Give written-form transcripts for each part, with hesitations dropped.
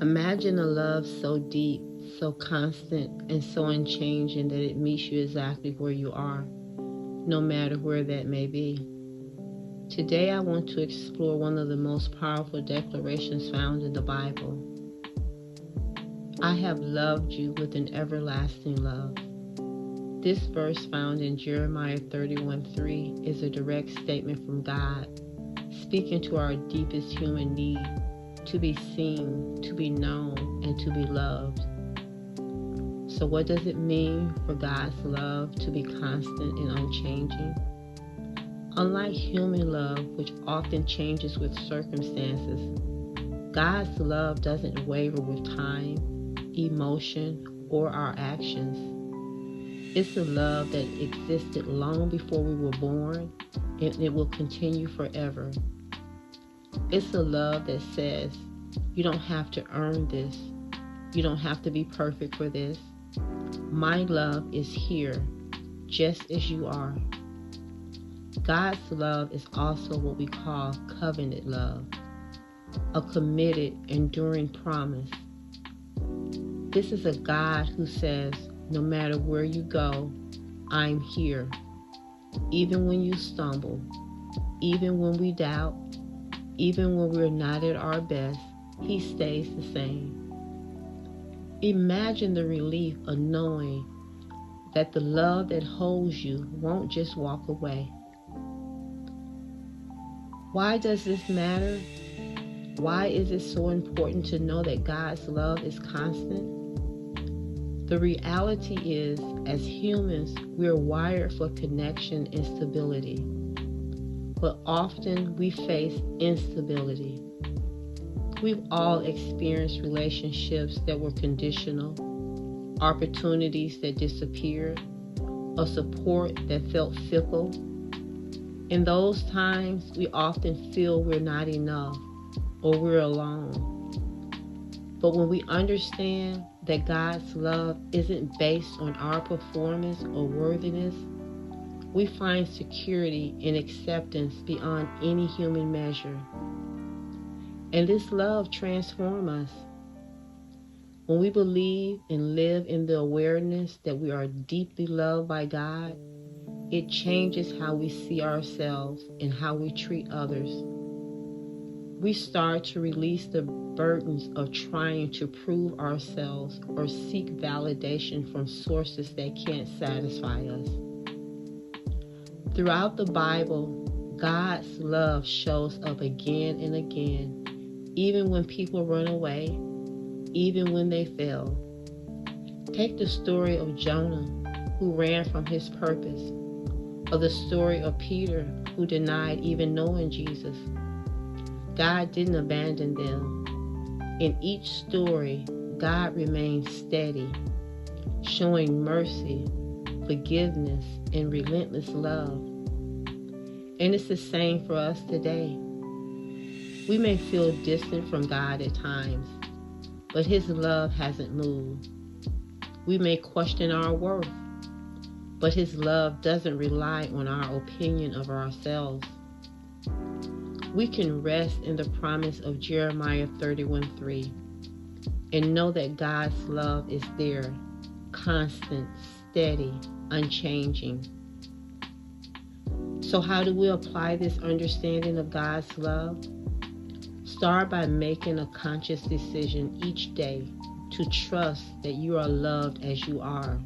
Imagine a love so deep, so constant, and so unchanging that it meets you exactly where you are, no matter where that may be. Today, I want to explore one of the most powerful declarations found in the Bible. I have loved you with an everlasting love. This verse found in Jeremiah 31:3 is a direct statement from God, speaking to our deepest human need to be seen, to be known, and to be loved. So what does it mean for God's love to be constant and unchanging? Unlike human love, which often changes with circumstances, God's love doesn't waver with time, emotion, or our actions. It's a love that existed long before we were born, and it will continue forever. It's a love that says, you don't have to earn this. You don't have to be perfect for this. My love is here, just as you are. God's love is also what we call covenant love, a committed, enduring promise. This is a God who says, no matter where you go, I'm here. Even when you stumble, even when we doubt, even when we're not at our best, He stays the same. Imagine the relief of knowing that the love that holds you won't just walk away. Why does this matter? Why is it so important to know that God's love is constant? The reality is, as humans, we're wired for connection and stability. But often we face instability. We've all experienced relationships that were conditional, opportunities that disappeared, a support that felt fickle. In those times, we often feel we're not enough or we're alone. But when we understand that God's love isn't based on our performance or worthiness, we find security and acceptance beyond any human measure. And this love transforms us. When we believe and live in the awareness that we are deeply loved by God, it changes how we see ourselves and how we treat others. We start to release the burdens of trying to prove ourselves or seek validation from sources that can't satisfy us. Throughout the Bible, God's love shows up again and again, even when people run away, even when they fail. Take the story of Jonah, who ran from his purpose, or the story of Peter, who denied even knowing Jesus. God didn't abandon them. In each story, God remained steady, showing mercy, forgiveness, and relentless love. And it's the same for us today. We may feel distant from God at times, but His love hasn't moved. We may question our worth, but His love doesn't rely on our opinion of ourselves. We can rest in the promise of Jeremiah 31:3 and know that God's love is there, constant, steady, unchanging. So how do we apply this understanding of God's love? Start by making a conscious decision each day to trust that you are loved as you are.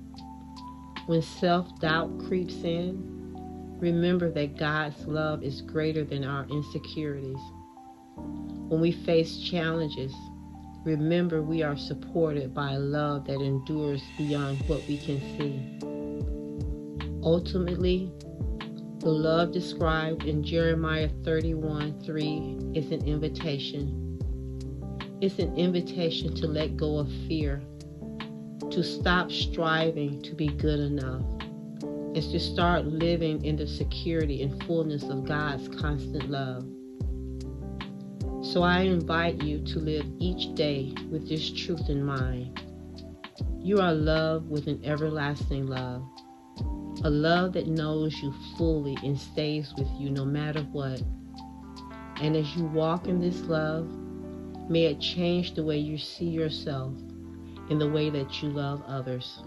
When self-doubt creeps in, remember that God's love is greater than our insecurities. When we face challenges, remember we are supported by a love that endures beyond what we can see. Ultimately, the love described in Jeremiah 31:3 is an invitation. It's an invitation to let go of fear, to stop striving to be good enough, and to start living in the security and fullness of God's constant love. So I invite you to live each day with this truth in mind. You are loved with an everlasting love, a love that knows you fully and stays with you no matter what. And as you walk in this love, May it change the way you see yourself and the way that you love others.